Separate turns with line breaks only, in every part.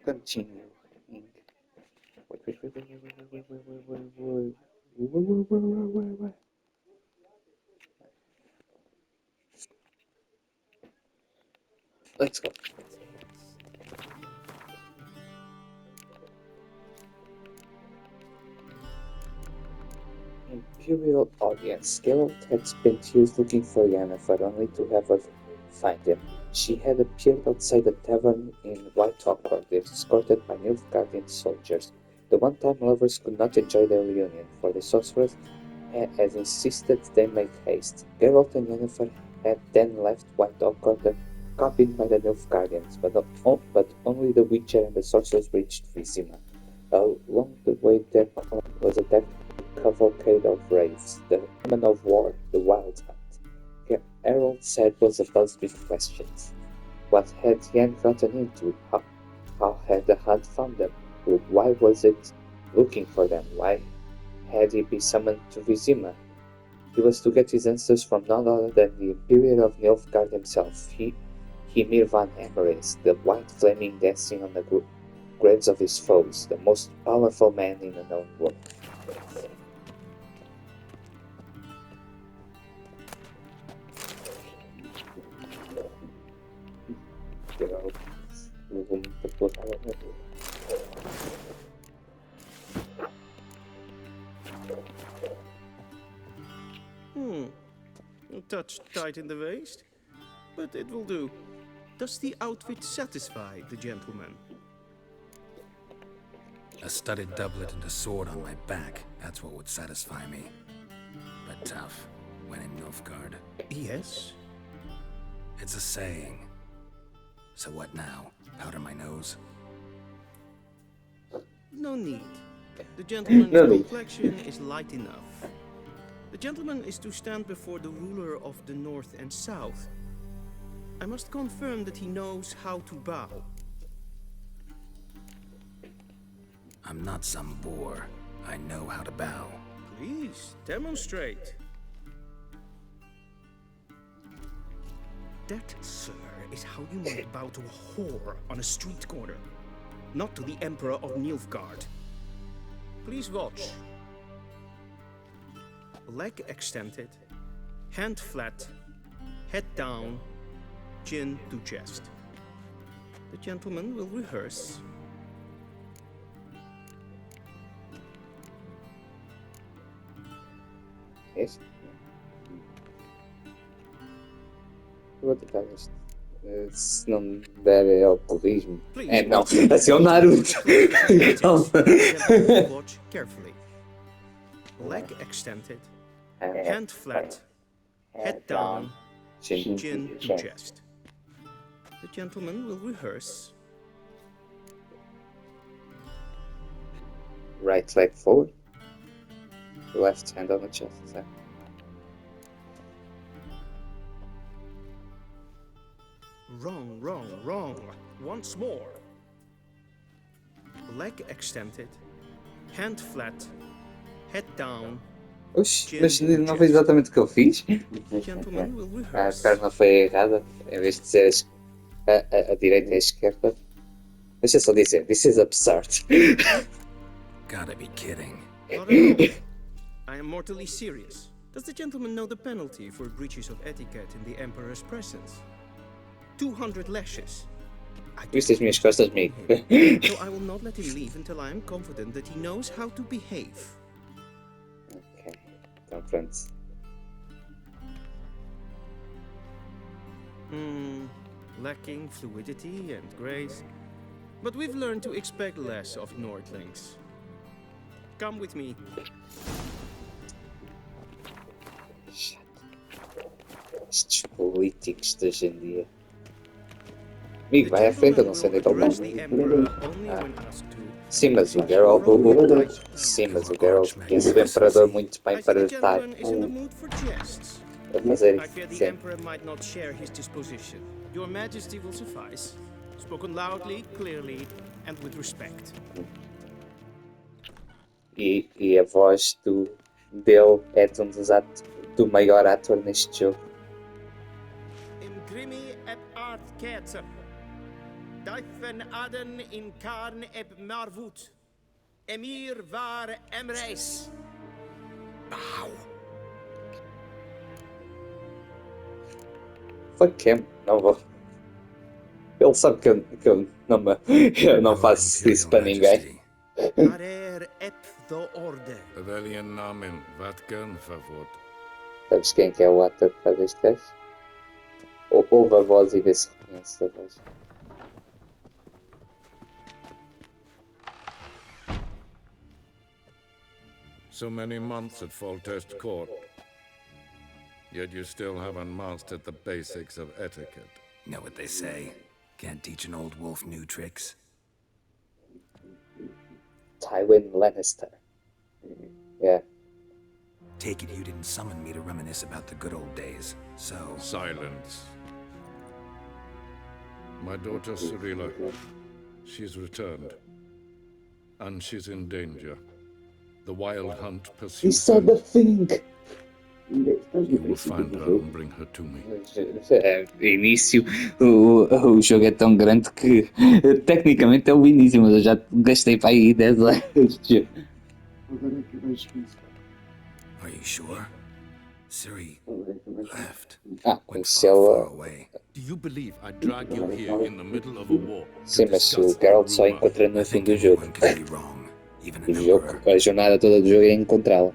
Continue. Wait. Let's go. Imperial audience. Geralt had spent years looking for Yennefer, only to have her find him. She had appeared outside a tavern in Whitehall Court, escorted by Nilfgaardian soldiers. The one-time lovers could not enjoy their reunion, for the sorceress had insisted they make haste. Geralt and Yennefer had then left Whitehall Court, accompanied by the Nilfgaardians, but only the Witcher and the sorceress reached Vizima. Along the way, there was a cavalcade of wraiths, the women of war, the wild hunt. Harold's head was abuzz with questions. What had Yen gotten into? How had the hunt found them? Why was it looking for them? Why had he been summoned to Vizima? He was to get his answers from none other than the Imperial of Nilfgaard himself, Hymir van Emrys, the white flaming dancing on the graves of his foes, the most powerful man in the known world.
A touch tight in the waist, but it will do. Does the outfit satisfy the gentleman?
A studded doublet and a sword on my back, that's what would satisfy me. But tough, when in Nilfgaard.
Yes?
It's a saying. So what now? Powder my nose?
No need. The gentleman's complexion is light enough. The gentleman is to stand before the ruler of the North and South. I must confirm that he knows how to bow.
I'm not some boor. I know how to bow.
Please, demonstrate. That, sir, is how you might bow to a whore on a street corner, not to the Emperor of Nilfgaard. Please watch. Leg extended, hand flat, head down, chin to chest. The gentleman will rehearse.
Yes. Vou tentar isto. Se não der é alcoolismo. É, não. Assim é o Naruto.
Watch carefully. Leg extended, hand flat, head down, chin to chest. The gentleman will rehearse.
Right leg forward. Left hand on the chest. So.
Wrong. Once more. Leg extended, hand flat, head down.
Oxi, mas não foi exatamente o que eu fiz? A perna foi errada, em vez de ser a direita e a esquerda. Deixa eu só dizer, this is absurd.
Gotta be kidding.
Not at all. I am mortally serious. Does the gentleman know the penalty for breaches of etiquette in the Emperor's presence? 200 lashes.
Viste as minhas costas, amigo.
So I will not let him leave until I am confident that he knows how to behave.
Ok, então pronto.
Lacking fluidity and grace. But we've learned to expect less of Nordlings. Come with me.
Estes políticos de hoje em dia. Amigo, vai à frente, eu não sei onde é que ele está. Sim, mas o Geralt. Sim, mas o Geralt conhece o Imperador muito bem para estar a fazer
I fear the
isso.
Emperor might not share his disposition. Your Majesty will suffice. Spoken loudly, clearly, and with respect.
E a voz dele é de um do maior ator neste jogo.
Imgrimi et art ketzer. Daifen Aden in Karn eb Marvut. Emir var Emreis.
Bow.
Fuck him. Não vou. Ele sabe que eu não, eu não
Your
faço isso para ninguém.
Majesty.
Arer ep the orde.
Welchen Namen? Wat gern verwort?
Sabes quem que é o ator que faz este gajo? Ouve a voz e vê se reconhece a voz.
So many months at Foltest Court. Yet you still haven't mastered the basics of etiquette.
Know what they say? Can't teach an old wolf new tricks.
Tywin Lannister. Yeah.
Take it you didn't summon me to reminisce about the good old days, so...
Silence. My daughter Cirilla, she's returned. And she's in danger. The Wild Hunt
He
pursues
saw
her.
the thing!
You will find her and bring her to me.
Início, o jogo é tão grande que tecnicamente é o início, mas eu já gastei para aí 10 horas.
Are you sure? Ciri left.
Ah,
Went far, far
conheceu-a.
away.
Do you believe I drag you here in the middle of a war?
Sim, mas o Geralt só encontra
I
no fim
think
do jogo.
anyone can be wrong, even
O
an
jogo,
emperor.
a jornada toda do jogo é encontrá-la.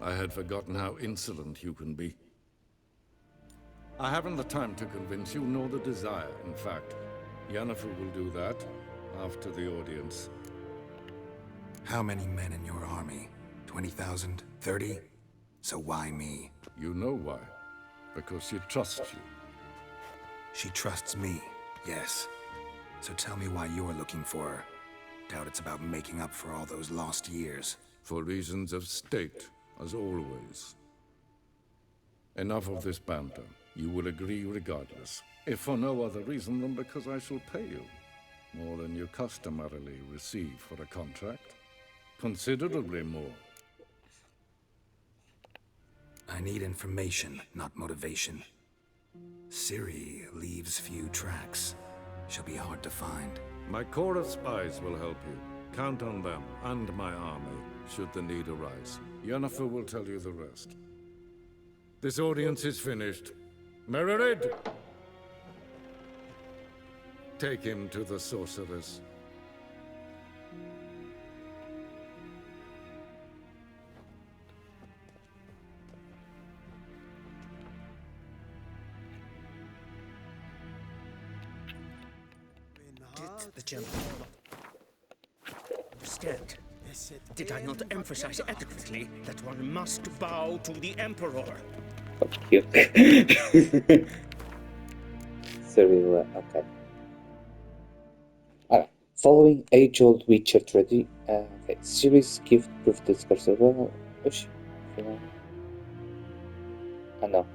I had forgotten how insolent you can be. I haven't the time to convince you, nor the desire, in fact. Yennefer will do that after the audience.
How many men in your army? 20,000? 30? So why me?
You know why. Because she trusts you.
She trusts me, yes. So tell me why you're looking for her. Doubt it's about making up for all those lost years.
For reasons of state, as always. Enough of this banter. You will agree regardless. If for no other reason than because I shall pay you. More than you customarily receive for a contract. Considerably more.
I need information, not motivation. Ciri leaves few tracks. She'll be hard to find.
My corps of spies will help you. Count on them and my army, should the need arise. Yennefer will tell you the rest. This audience is finished. Mererid! Take him to the sorceress.
Did the gentleman not understand? Did I not emphasize adequately that one must bow to the Emperor?
Fuck you. Cirilla, okay. Alright. Following age-old Witcher tradition, okay. Ciri's gift proved discoverable. Oxi, afinal. Ah, não.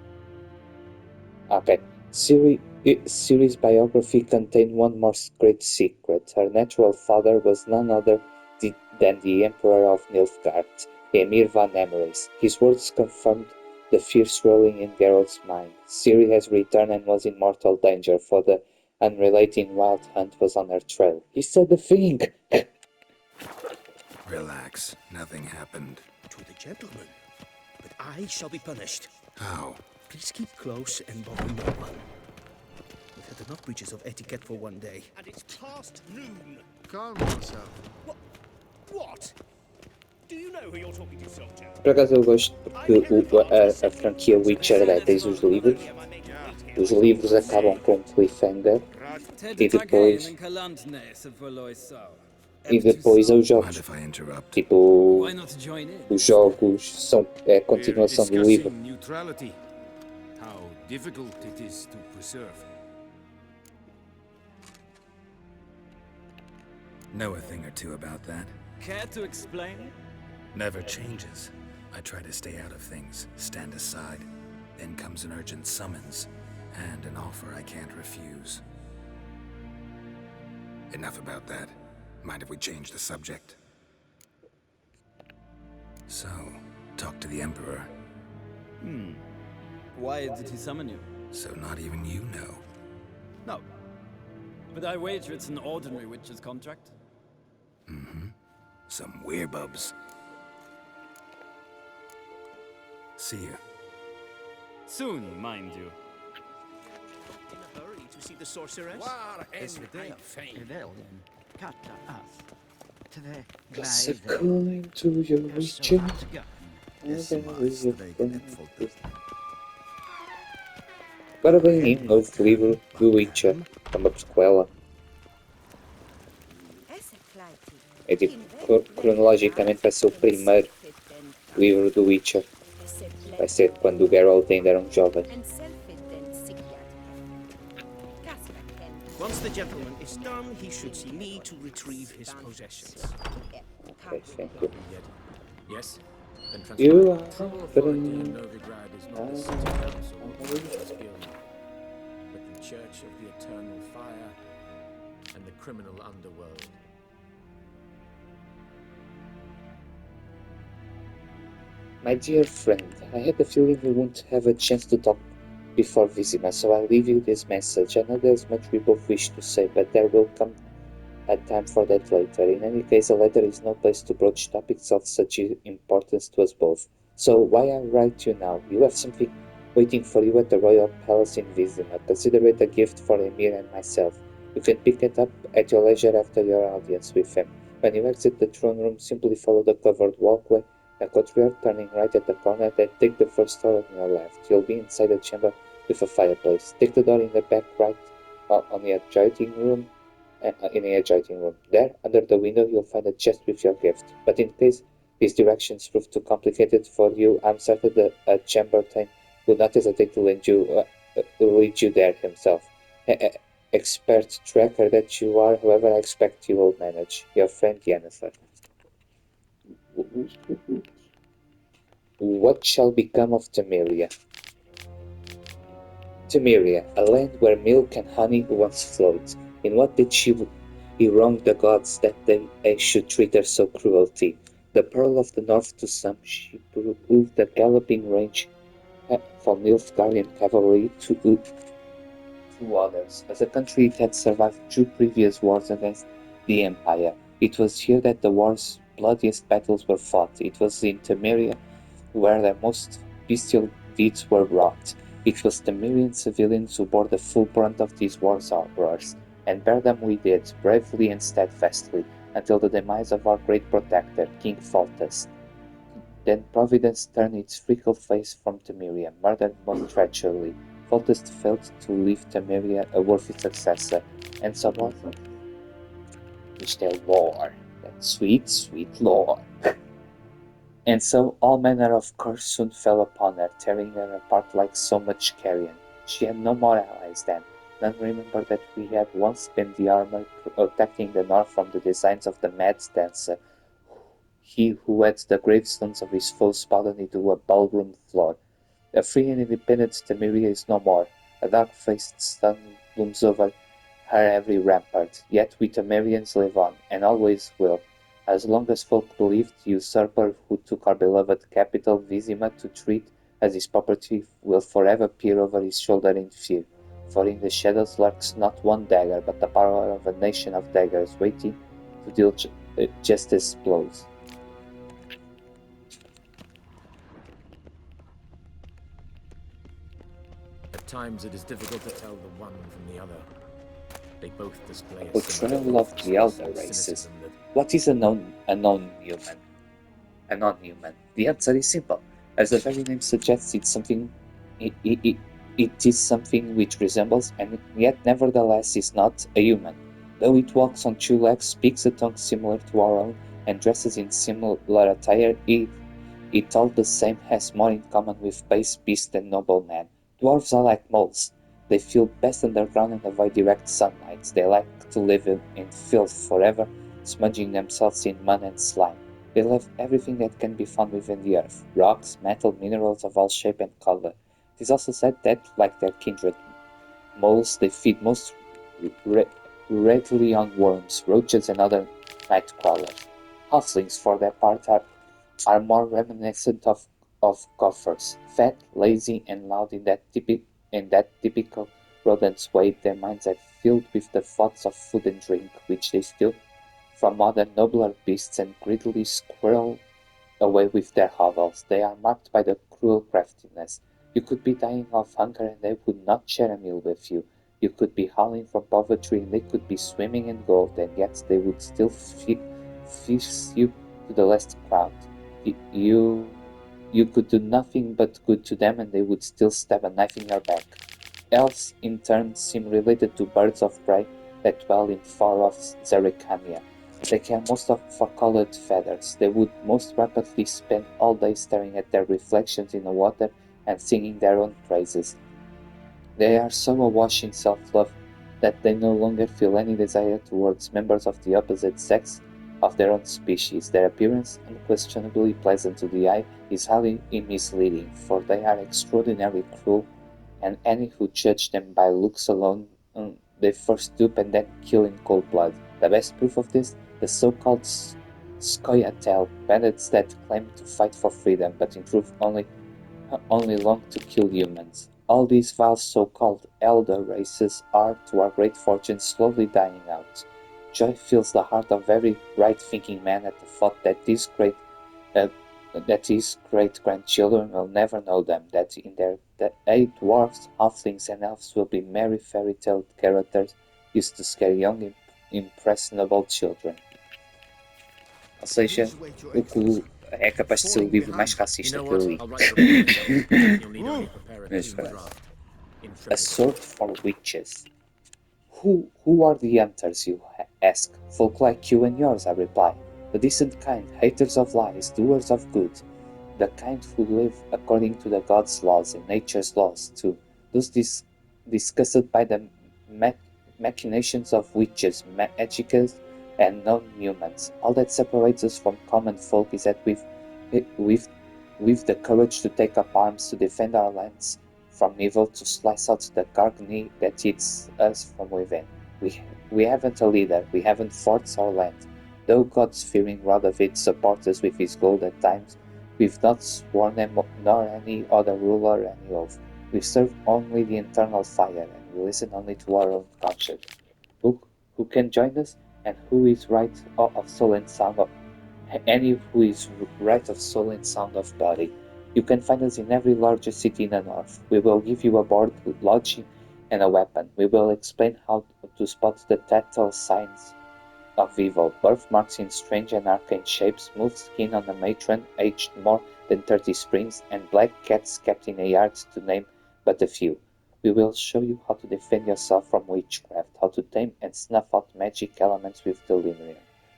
Okay. Ciri's biography contained one more great secret. Her natural father was none other than the Emperor of Nilfgaard, Emir van Emreis. His words confirmed the fear swirling in Geralt's mind. Ciri has returned and was in mortal danger, for the unrelating Wild Hunt was on her trail. He said the thing!
Relax, nothing happened.
To the gentleman. But I shall be punished.
How?
Please keep close and bother no one. We've had enough breaches of etiquette for one day. And it's past noon.
Calm yourself.
What? Do you know who you're talking to, soldier?
Por acaso eu gosto porque a franquia Witcher tens os livros. Os livros acabam com um cliffhanger e depois é os
Mind
jogos.
if I interrupt?
Tipo,
Why not join in?
os jogos são a continuação do livro.
Neutrality. How difficult it is to preserve.
Know a thing or two about that?
Care to explain?
Never changes. I try to stay out of things, stand aside. Then comes an urgent summons, and an offer I can't refuse. Enough about that. Mind if we change the subject? So, talk to the Emperor.
Why did he summon you?
So not even you know.
No. But I wager it's an ordinary witch's contract.
Some werebubs. See ya.
Soon, mind you.
In a hurry to see the sorceress?
According to your region, Agora vem aí um novo livro do Witcher, é uma prequela. É tipo, cronologicamente vai ser o primeiro livro do Witcher. Vai ser quando o Geralt ainda era um jovem.
Once the gentleman is done, he should see me to retrieve his possessions.
Okay, thank you.
Yes? Then
You
transpire.
are
True authority in
free.
Novigrad is not the city council or the Witcher's Guild, but the Church of the Eternal Fire and the criminal underworld.
My dear friend, I had a feeling we won't have a chance to talk before Vizima, so I'll leave you this message. I know there's much we both wish to say, but there will come a time for that later. In any case, a letter is no place to broach topics of such importance to us both. So why I write to you now? You have something waiting for you at the Royal Palace in Vizima. Consider it a gift for Emir and myself. You can pick it up at your leisure after your audience with him. When you exit the throne room, simply follow the covered walkway, a courtyard turning right at the corner, then take the first door on your left. You'll be inside a chamber with a fireplace. Take the door in the back right on the adjoining room. In a adjoining room. There, under the window, you'll find a chest with your gift. But in case these directions prove too complicated for you, I'm certain that a chamberlain would not hesitate to lead you there himself. Expert tracker that you are, however, I expect you will manage. Your friend Yennefer. What shall become of Temeria? Temeria, a land where milk and honey once flowed. In what did she wrong the gods that they should treat her so cruelty? The pearl of the north to some, she proved the galloping range for Nilfgaardian cavalry to others. As a country, it had survived 2 previous wars against the Empire. It was here that the war's bloodiest battles were fought. It was in Temeria where the most bestial deeds were wrought. It was Temerian civilians who bore the full brunt of these wars horrors, and bear them we did, bravely and steadfastly, until the demise of our great protector, King Foltest. Then Providence turned its fickle face from Temeria, murdered most treacherously. Foltest failed to leave Temeria a worthy successor, and so on. Which their war, that sweet, sweet lore. And so all manner of curse soon fell upon her, tearing her apart like so much carrion. She had no more allies then. None remembered that we had once been the armor protecting the north from the designs of the mad dancer, he who had the gravestones of his foes spouted into a ballroom floor. A free and independent Temeria is no more. A dark-faced sun looms over her every rampart. Yet we Temerians live on, and always will. As long as folk believe the usurper who took our beloved capital, Vizima, to treat as his property will forever peer over his shoulder in fear. For in the shadows lurks not one dagger, but the power of a nation of daggers waiting to deal justice blows.
At times it is difficult to tell the one from the other. They both display a
Portrayal of the elder races. What is a non-human? A non-human. The answer is simple. As the very name suggests, it's something. It is something which resembles, and yet nevertheless is not, a human. Though it walks on 2 legs, speaks a tongue similar to our own, and dresses in similar attire, it all the same has more in common with base beast than noble man. Dwarves are like moles. They feel best underground and avoid direct sunlight. They like to live in filth forever, smudging themselves in mud and slime. They love everything that can be found within the earth, rocks, metal, minerals of all shape and color. It is also said that, like their kindred moles, they feed most readily on worms, roaches, and other night crawlers. Halflings, for their part, are more reminiscent of gophers, fat, lazy, and loud in that typical rodent's way. Their minds have filled with the thoughts of food and drink, which they steal from other nobler beasts and greedily squirrel away with their hovels. They are marked by the cruel craftiness. You could be dying of hunger and they would not share a meal with you. You could be howling from poverty and they could be swimming in gold, and yet they would still feast you to the last crowd. You could do nothing but good to them and they would still stab a knife in your back. Elves, in turn, seem related to birds of prey that dwell in far-off Zerikania. They care most for colored feathers. They would most rapidly spend all day staring at their reflections in the water and singing their own praises. They are so awash in self-love that they no longer feel any desire towards members of the opposite sex of their own species. Their appearance, unquestionably pleasant to the eye, is highly misleading, for they are extraordinarily cruel, and any who judge them by looks alone, they first dupe and then kill in cold blood. The best proof of this, the so-called Skoyatel, bandits that claim to fight for freedom, but in truth only long to kill humans. All these vile so-called elder races are, to our great fortune, slowly dying out. Joy fills the heart of every right-thinking man at the thought that his great-grandchildren will never know them, that in their eight dwarfs, halflings, and elves will be merry fairy-tale characters used to scare young, impressionable children. Ou seja, o que é capaz de ser o livro mais racista que eu li. Mas, A Sword for Witches. Who are the hunters, you ask? Folk like you and yours, I reply. The decent kind, haters of lies, doers of good. The kind who live according to the gods' laws and nature's laws, too. Those disgusted by the machinations of witches, magicians, and non-humans. All that separates us from common folk is that we've the courage to take up arms to defend our lands from evil, to slice out the gargony that eats us from within. We haven't a leader, we haven't forts or land. Though God's-fearing Radovid supports us with his gold at times, we've not sworn them nor any other ruler any oath. We serve only the eternal fire, and we listen only to our own conscience. Who can join us? And who is right of soul and sound of any who is right of soul and sound of body. You can find us in every larger city in the north. We will give you a board, lodging, and a weapon. We will explain how to spot the tactile signs of evil, birthmarks in strange and arcane shapes, smooth skin on a matron aged more than 30 springs, and black cats kept in a yard, to name but a few. We will show you how to defend yourself from witchcraft, how to tame and snuff out magic elements with the Limerian.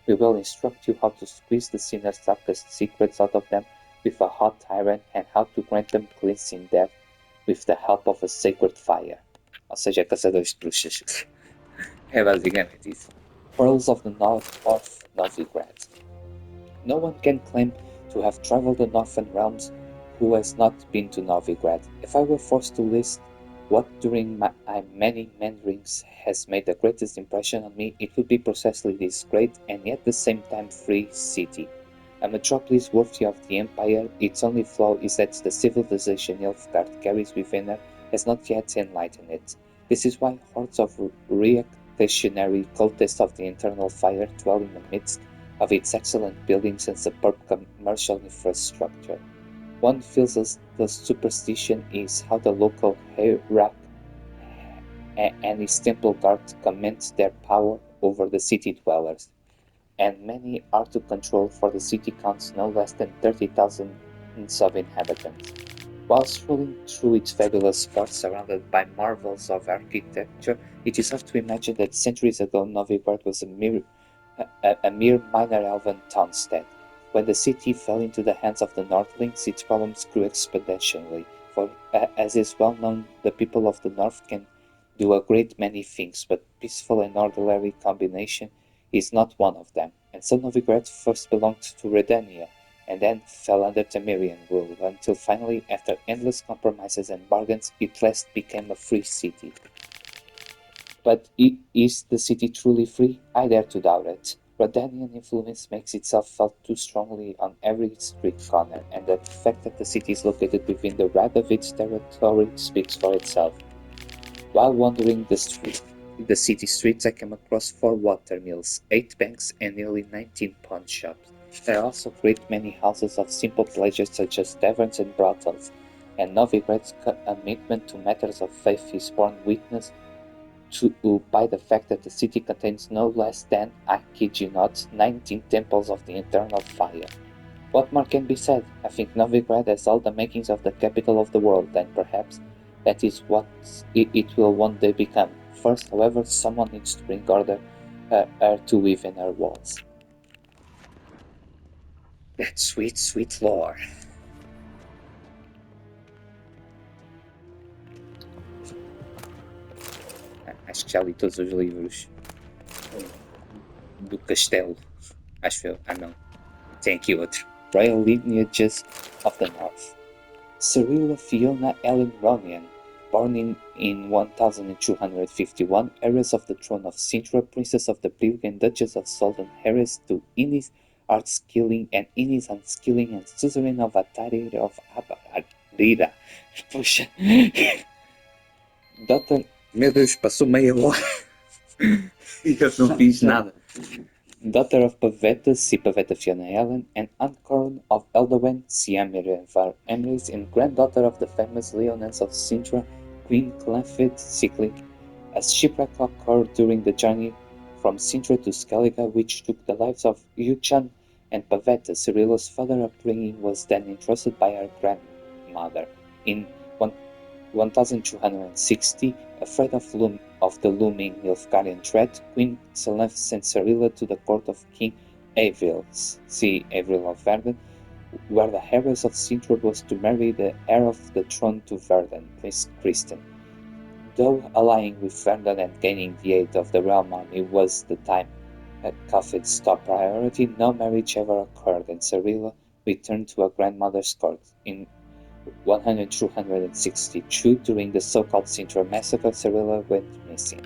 We will instruct you how to squeeze the sinner's darkest secrets out of them with a hot iron, and how to grant them cleansing death with the help of a sacred fire. Ou seja, caçadores de bruxas. É basicamente isso. Pearls of the North of Novigrad. No one can claim to have traveled the northern realms who has not been to Novigrad. If I were forced to list what during my many meanderings has made the greatest impression on me, it would be precisely this great and yet at the same time free city. A metropolis worthy of the empire. Its only flaw is that the civilization Nilfgaard carries within her has not yet enlightened it. This is why hordes of reactionary cultists of the eternal fire dwell in the midst of its excellent buildings and superb commercial infrastructure. One feels as the superstition is how the local hierarch and his temple guard commend their power over the city dwellers, and many are to control, for the city counts no less than 30,000 of inhabitants. While strolling through its fabulous parts surrounded by marvels of architecture, it is hard to imagine that centuries ago Novigrad was a mere minor elven townstead. When the city fell into the hands of the Northlings, its problems grew exponentially, for as is well known, the people of the North can do a great many things, but peaceful and orderly combination is not one of them. And so Novigrad first belonged to Redania, and then fell under Temerian rule, until finally, after endless compromises and bargains, it last became a free city. But is the city truly free? I dare to doubt it. Redanian influence makes itself felt too strongly on every street corner, and the fact that the city is located within the Radovid's territory speaks for itself. While wandering the street, In the city streets, I came across 4 water mills, 8 banks, and nearly 19 pawn shops. There are also great many houses of simple pleasures such as taverns and brothels, and Novigrad's commitment to matters of faith is borne witness to by the fact that the city contains no less than, I kid you not, 19 temples of the eternal fire. What more can be said? I think Novigrad has all the makings of the capital of the world, and perhaps that is what it will one day become. First, however, someone needs to bring order her to within her walls. That sweet, sweet lore. Acho que já li todos os livros do castelo. Acho eu. Ah, não. Tem aqui outro. Royal Lineages of the North. Cyrilla Fiona Ellen Ronian, born in 1251, heiress of the throne of Sintra, princess of the Brilliant Duchess of Soldan, heiress to Innis Artskilling and Innis Unskilling, and suzerain of Atari of Abarira. Puxa. Daughter. Meu Deus, passou meia hora. E eu não fiz nada. Daughter of Pavetta, see Pavetta Fiona Ellen, and Uncorn of Eldawen, see Amirivar Emrys, and granddaughter of the famous Leoness of Sintra, Queen Clefid Cyclic. A shipwreck occurred during the journey from Sintra to Skellige, which took the lives of Yuchan and Pavetta. Cyrilla's father upbringing was then entrusted by her grandmother. In 1260, afraid of the looming Nilfgaardian threat, Queen Selene sent Cyrilla to the court of King Avril, see Avril of Verden, where the heiress of Sintra was to marry the heir of the throne to Verden, Prince Christian. Though allying with Verden and gaining the aid of the realm army was the time at Cafid's top priority, no marriage ever occurred, and Cyrilla returned to her grandmother's court. In 262, during the so-called Sintra massacre, Cyrilla went missing.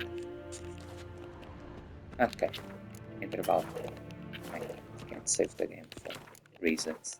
Okay, interval. I can't save the game for reasons.